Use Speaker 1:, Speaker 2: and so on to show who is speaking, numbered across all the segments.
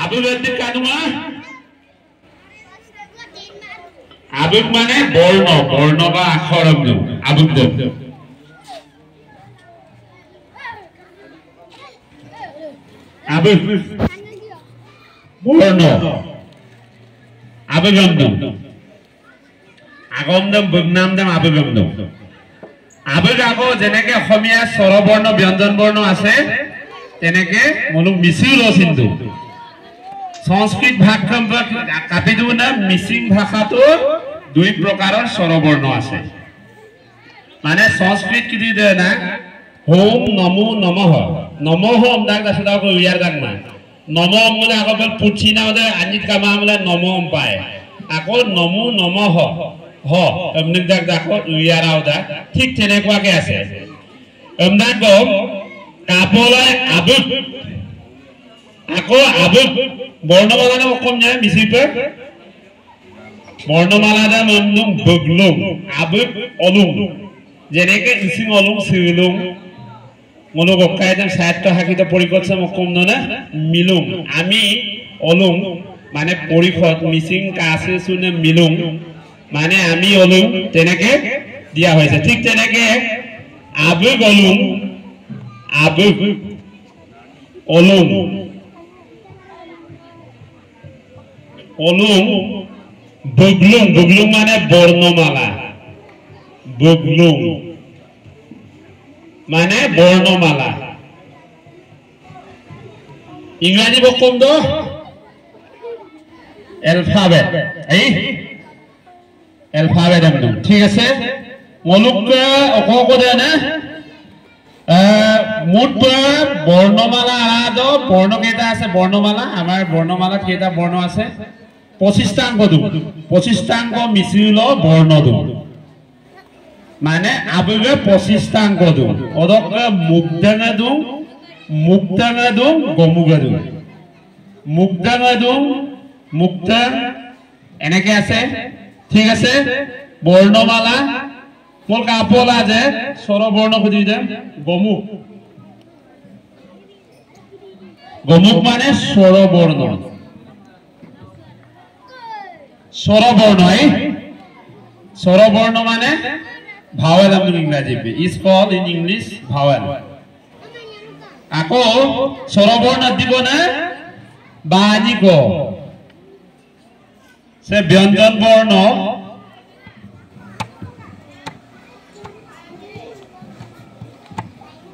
Speaker 1: আবুবেদিক কানুয়া আবুক মানে বর্ণ বর্ণ বা আখর আবুক আবুক বর্ণ আবেগমদম আগমদম বুগনামদম আবেগমদম আবেগ আগো যেনেকে অসমীয়া স্বৰবৰ্ণ ব্যঞ্জন বৰ্ণ আছে তেনেকে মনু মিছিল সিন্ধু সংস্কৃত ভাষা কাটি দিও না মিচিং ভাষাটো দুই প্ৰকাৰৰ স্বৰবৰ্ণ আছে মানে সংস্কৃত কি দিয়ে না ওম নমো নমঃ নমঃ আমদাক দাসদা কো ইয়াৰ গাগমা নমঃ আমলে আগবল পুছিনা দে আনিত কামা আমলে নমঃ পায় আকৌ নমো নমঃ হ আমনিক দাক দাকো ইয়াৰ আউদা ঠিক তেনেকুৱাকে আছে আমদাক গম কাপলাই আবুক আকৌ আবুক বৰ্ণমালা নাম কম যায় মিছিপে বৰ্ণমালা নাম আমনুম বগলুং আবুক অলুং যেনেকে ইসিং অলুং সিলুং মনোগ কায়দাম সাহিত্য হাকিত পরিকল্পনা মকম না মিলুং আমি অলুং মানে পরিষদ মিসিং কাছে শুনে মিলুং মানে আমি অলুং তেনেকে দিয়া হয়েছে ঠিক তেনেকে আবুক অলুং আবুক অলুং অলুং বগলুং বগলুং মানে বর্ণমালা বগলুং মানে বর্ণমালা ইংরেজি বক্তব্য অ্যালফাবেট এই অ্যালফাবেট একদম ঠিক আছে মলুক অকো দে না মোট বর্ণমালা আলাদ বর্ণ কেটা আছে বর্ণমালা আমার বর্ণমালাত কেটা বর্ণ আছে 25টাঙ্গ দু 25টাঙ্গ মিছিল বর্ণ দু মানে আবেগে 25টাঙ্গ দু অদকে মুগদাঙ্গা দু গমুগা দু মুগদাঙ্গা দু মুগদাং এনেকে আছে ঠিক আছে বর্ণমালা মোর কাপলা যে স্বরবর্ণ খুঁজি দে গমুক গমুক মানে স্বরবর্ণ স্বরবর্ণ স্বরবর্ণ মানে vowel am ইংরেজি is called in English vowel ako স্বরবর্ণ দিব না বানি কো সে ব্যঞ্জন বর্ণ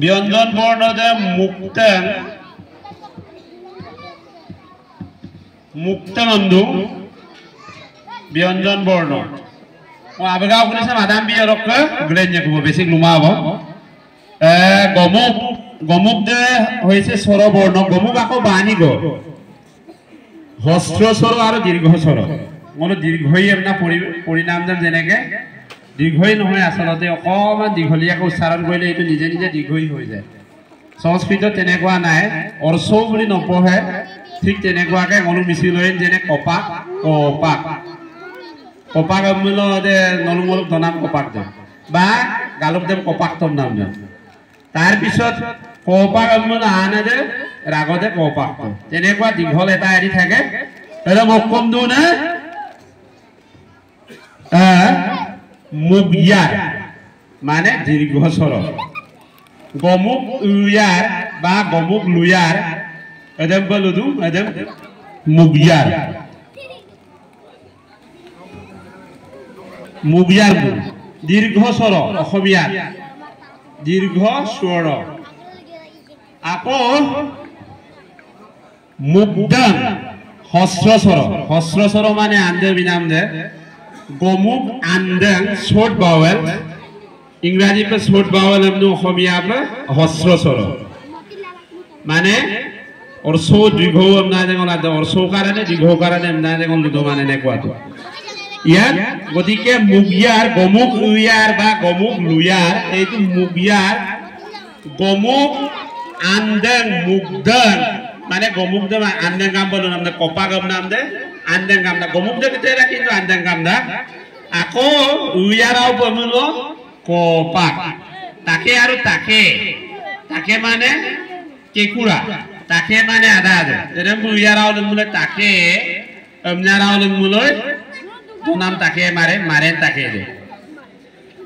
Speaker 1: ব্যঞ্জন বর্ণ দে মুক্তাং মুক্তানন্দু ব্যঞ্জন বর্ণ ও আবেগাও শুনিছে মাদাম বিয়ৰক গ্ৰেঞ্জে কব বেছি লুমাব গমুক গমুক দে হৈছে স্বৰবৰ্ণ গমুক আকৌ বানি গ হস্ৰ স্বৰ আৰু দীৰ্ঘ স্বৰ মনো দীৰ্ঘই এমনা পৰিণাম যেন যেনেকে দীৰ্ঘই নহয় আসলতে অকমান দীঘলীয়াকৈ উচ্চাৰণ কৰিলে এইটো নিজে নিজে দীৰ্ঘই হৈ যায় সংস্কৃতত তেনেকুৱা নাই অৰ্চৌ বুলি নপঢ়ে ঠিক তেনেকুৱাকে মনো মিছিল হৈ যেনে কপাক কপাক কপাক আমলো দে নলমলক দনাম কপাক দে বা গালক দেব কপাক তোর নাম দে তার পিছত কপাক আমলো আনে দে রাগদে কপাক তেনেকুৱা দীঘল এটা এৰি থাকে এটা মকম দু না মুগিয়ার মানে দীর্ঘ স্বর গমুক উয়ার বা গমুক লুয়ার এদম বলুদু এদম মুগিয়ার মুগিয়ার দীর্ঘ স্বর অসমীয়া দীর্ঘ স্বর আকৌ মুগদান হস্র স্বর মানে আন্দে বিনাম দে গমুক আন্দাং শর্ট বাওয়েল ইংরেজি पे শর্ট বাওয়েল এমনি অসমীয়া पे হস্র স্বর মানে অর্শ দীর্ঘ না যেন অর্শ কারণে দীর্ঘ কারণে না যেন লুদো মানে নেকুয়াটো ইয়াত গতিকে মুগিয়ার গমুক উয়ার বা গমুক লুয়ার এইটো মুগিয়ার গমুক আন্দাং মুগদান মানে গমুক দে আন্দাং কাম বলো নাম দে কপা কাম নাম দে আন্দাং কাম দা গমুক দে কেতে কিন্তু আন্দাং কাম দা আকৌ উয়ারাও বমলো কপাক তাকে আৰু তাকে তাকে মানে কেকুৰা তাকে মানে আদা আদে যেনে বুইয়ারাও লমুলে তাকে আমনারাও লমুলে নাম তাকে মারে মারে তাকে দে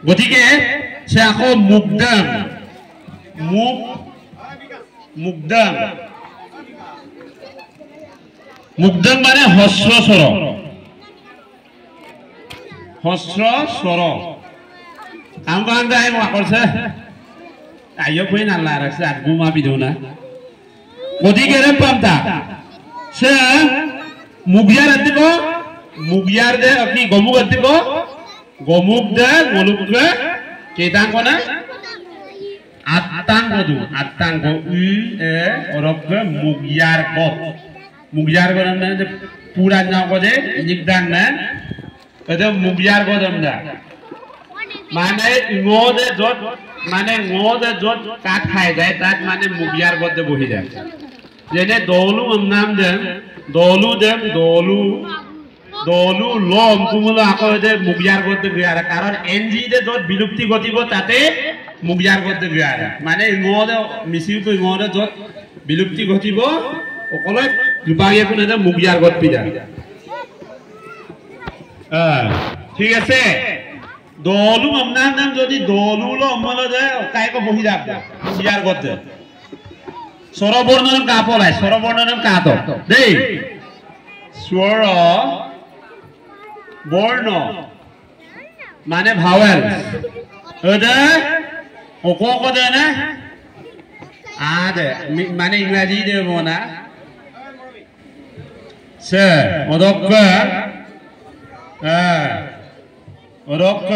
Speaker 1: গতিকে সে আকৌ মুকদম মুকদম মুকদম মানে হস্র স্বর আম গাই মাকরছে আইও কই না লারাছে আগুমা বিদুনা গতিকে রে পামতা সে মুগিয়ার দিব মুগিয়ার দে আপনি গমুক দিব গমুক দে গলুককে কেইটাঙ্গ না আত্তাঙ্গ ই এ অরকে মুগিয়ার গদ না যে পুরা নাও গদে ইনিকদাং না এদে মুগিয়ার গদম দা মানে ngode jot কাট খাই যায় তাক মানে মুগিয়ার গদে বহি যায় যেনে দলু নাম দেন দলু লম কুমুলো আকৌ যে মুগিয়ার গদে গিয়ার কারণ এনজি দে যত বিলুপ্তি ঘটিব তাতে মুগিয়ার গদে গিয়ার মানে ngode মিছিউটো ngode যত বিলুপ্তি ঘটিব অকলে দুপাগিয়া কোনে যে মুগিয়ার গদ পিদা ঠিক আছে দলু আমনার নাম যদি দলু লো আমলো যে কাইকো বহি যাব মুগিয়ার গদে স্বরবর্ণ কা পলাই স্বরবর্ণ কা তো দেই স্বর বর্ণ মানে ভাওয়েল ওদে ওকো দে না আদে মানে ইংরেজি দেব না সে অদক্ক অদক্ক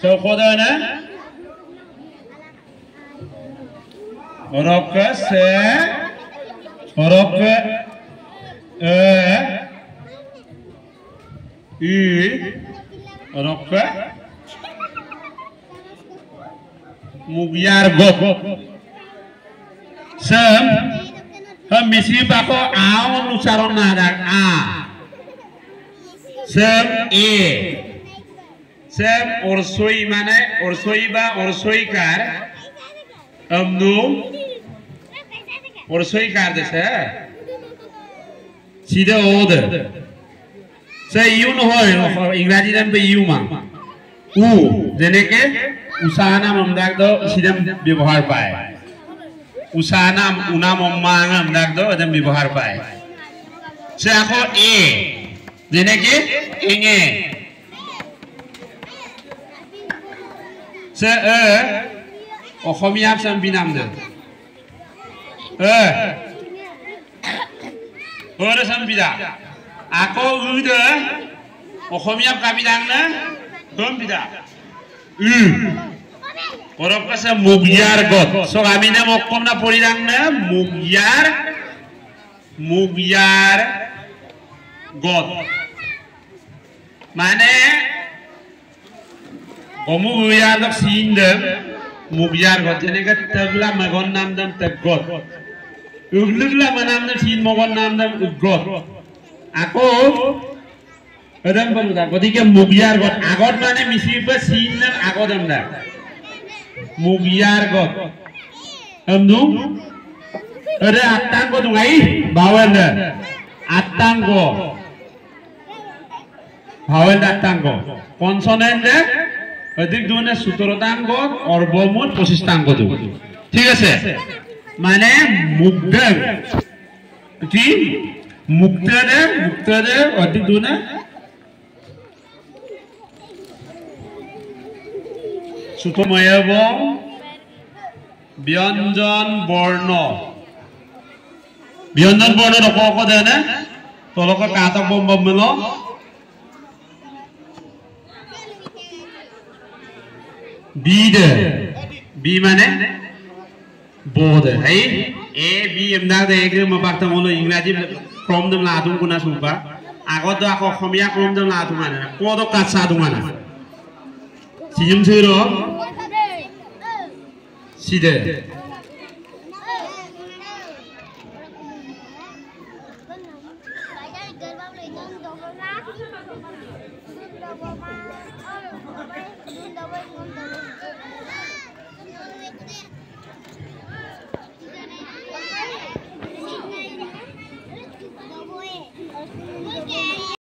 Speaker 1: চৌকো দে না অদক্ক সে অদক্ক ই অদক্ক মুগিয়ার গপ sem misi bako aon ucaron nadak a sem e sem orsoi mane orsoi ba orsoi kar amnu orsoi kar dese sida ode se iu no hoy ingraji nam be iu ma u jeneke usana mamdak do sidam ব্যবহার পায় usana una momangam dakdo adam ব্যবহার পায় সে আকৌ এ যেনেকে এঙে সে অসমীয়া সাম বিনাম দে ওরে সাম বিদা আকৌ উদে অসমীয়া কাবিদাং না দম বিদা Orang kasa mugyar god. So kami na mokom na polidang na mugyar god. Mane omu mugyar dok sindem mugyar god. Jadi kat tagla magon nam dam tag god. Uglugla manam dam sin magon nam dam god. Ako adam pamuda. Ketika mugyar god. Agod mane misipa sindem agodam dah. Mugyar god amnu ada atanggo tungai bawel atanggo bawel atanggo konsonen de adik dune sutorotango orbomut posistango tu ঠিক আছে মানে মুগদর কি মুক্তরে adik dune সুতময়ব ব্যঞ্জন বর্ণ রকম দেয় না তলক কাতক বম মিল বি দে বি মানে বোধ এই এ বি এমদাক দে এগ্রে মাপাকতা মনো ইংরাজি ক্রম দম লাতুম কুনা সুপা আগত আকৌ অসমীয়া ক্রম দম লাতুম মানে কদ কাছা দুমানা সিজম সেরো সিদে